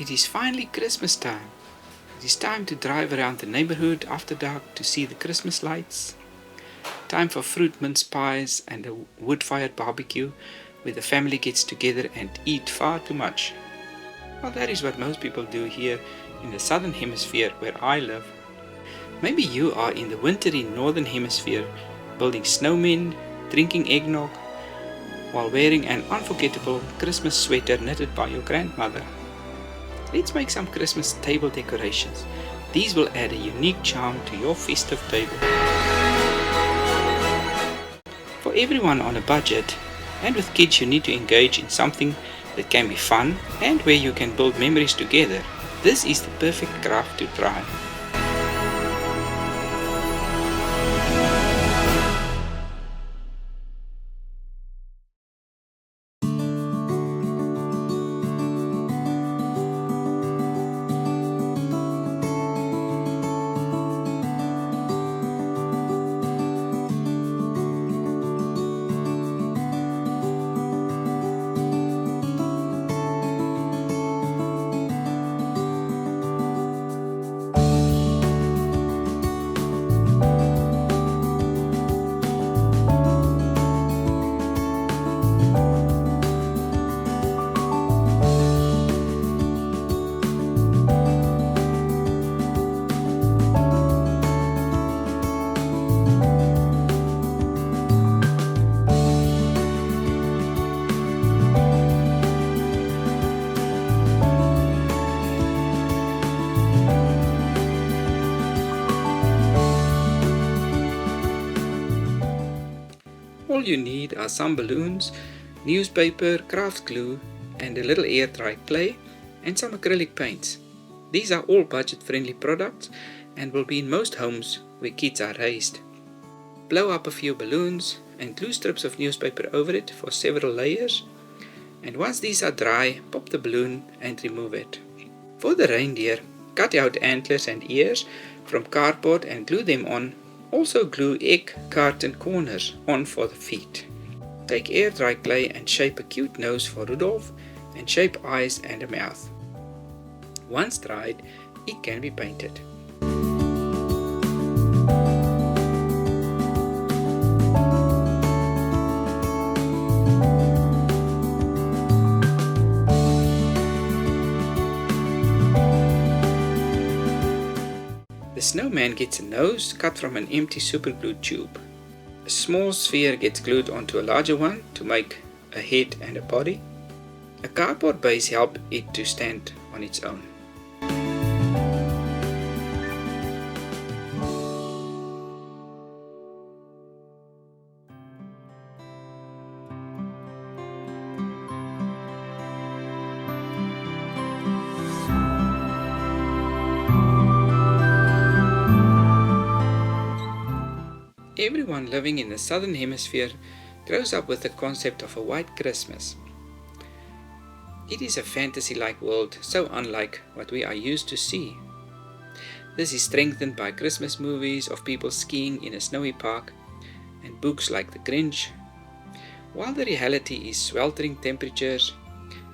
It is finally Christmas time. It is time to drive around the neighborhood after dark to see the Christmas lights. Time for fruit mince pies and a wood-fired barbecue where the family gets together and eat far too much. Well, that is what most people do here in the southern hemisphere where I live. Maybe you are in the wintry northern hemisphere building snowmen, drinking eggnog, while wearing an unforgettable Christmas sweater knitted by your grandmother. Let's make some Christmas table decorations. These will add a unique charm to your festive table. For everyone on a budget, and with kids you need to engage in something that can be fun and where you can build memories together, this is the perfect craft to try. All you need are some balloons, newspaper, craft glue, and a little air-dry clay and some acrylic paints. These are all budget-friendly products and will be in most homes where kids are raised. Blow up a few balloons and glue strips of newspaper over it for several layers, and once these are dry, pop the balloon and remove it. For the reindeer, cut out antlers and ears from cardboard and glue them on. Also glue egg carton corners on for the feet. Take air dry clay and shape a cute nose for Rudolph and shape eyes and a mouth. Once dried, it can be painted. The snowman gets a nose cut from an empty superglue tube. A small sphere gets glued onto a larger one to make a head and a body. A cardboard base helps it to stand on its own. Everyone living in the southern hemisphere grows up with the concept of a white Christmas. It is a fantasy-like world so unlike what we are used to see. This is strengthened by Christmas movies of people skiing in a snowy park and books like The Grinch, while the reality is sweltering temperatures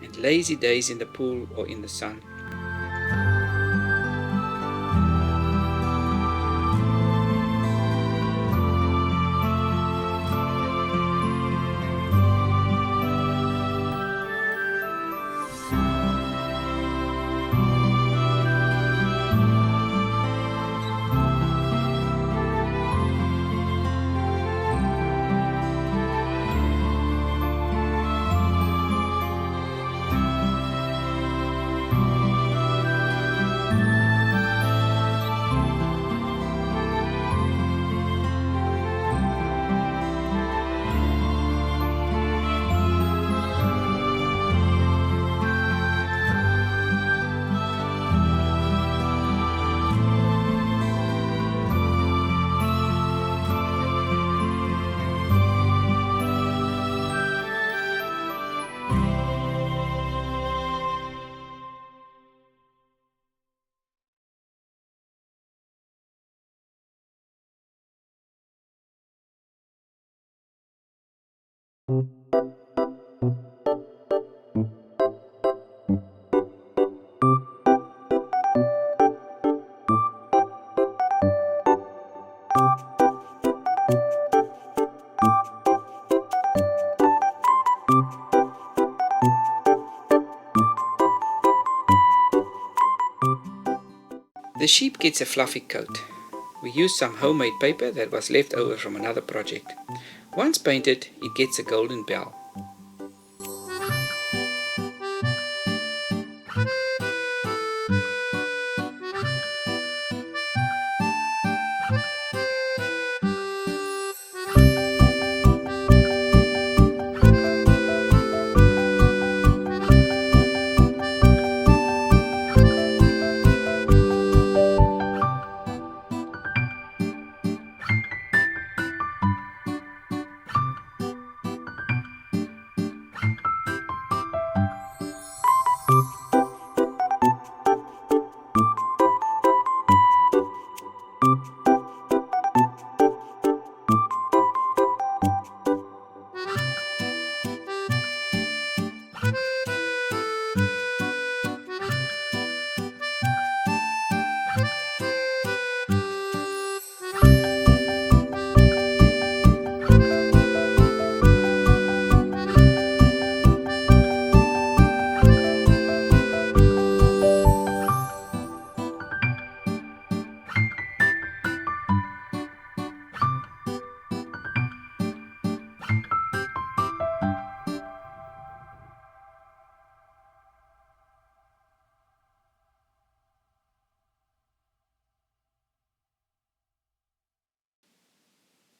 and lazy days in the pool or in the sun. The sheep gets a fluffy coat. We use some homemade paper that was left over from another project. Once painted, it gets a golden bell.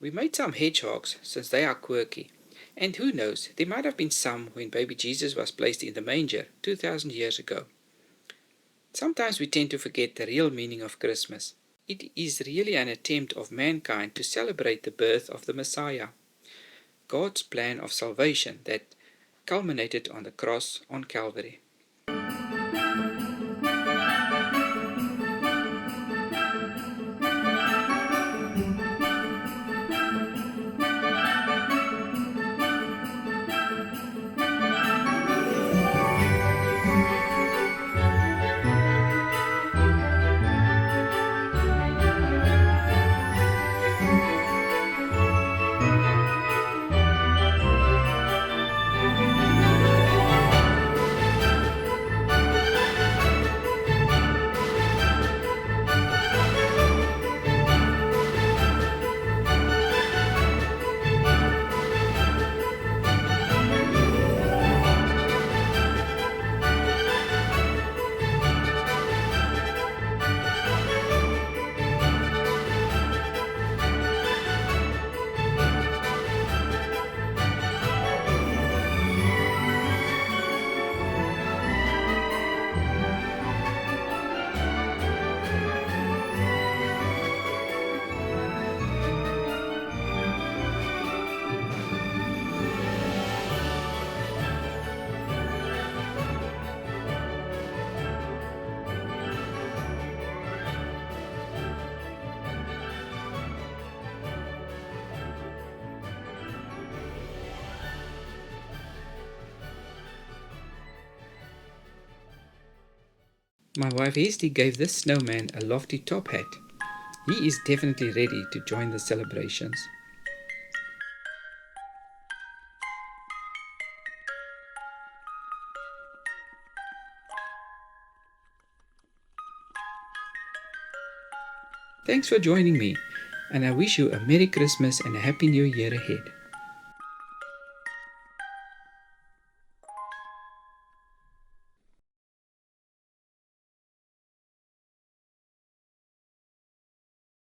We made some hedgehogs since they are quirky, and who knows, there might have been some when baby Jesus was placed in the manger 2000 years ago. Sometimes we tend to forget the real meaning of Christmas. It is really an attempt of mankind to celebrate the birth of the Messiah, God's plan of salvation that culminated on the cross on Calvary. My wife Hesty gave this snowman a lofty top hat. He is definitely ready to join the celebrations. Thanks for joining me, and I wish you a Merry Christmas and a Happy New Year ahead.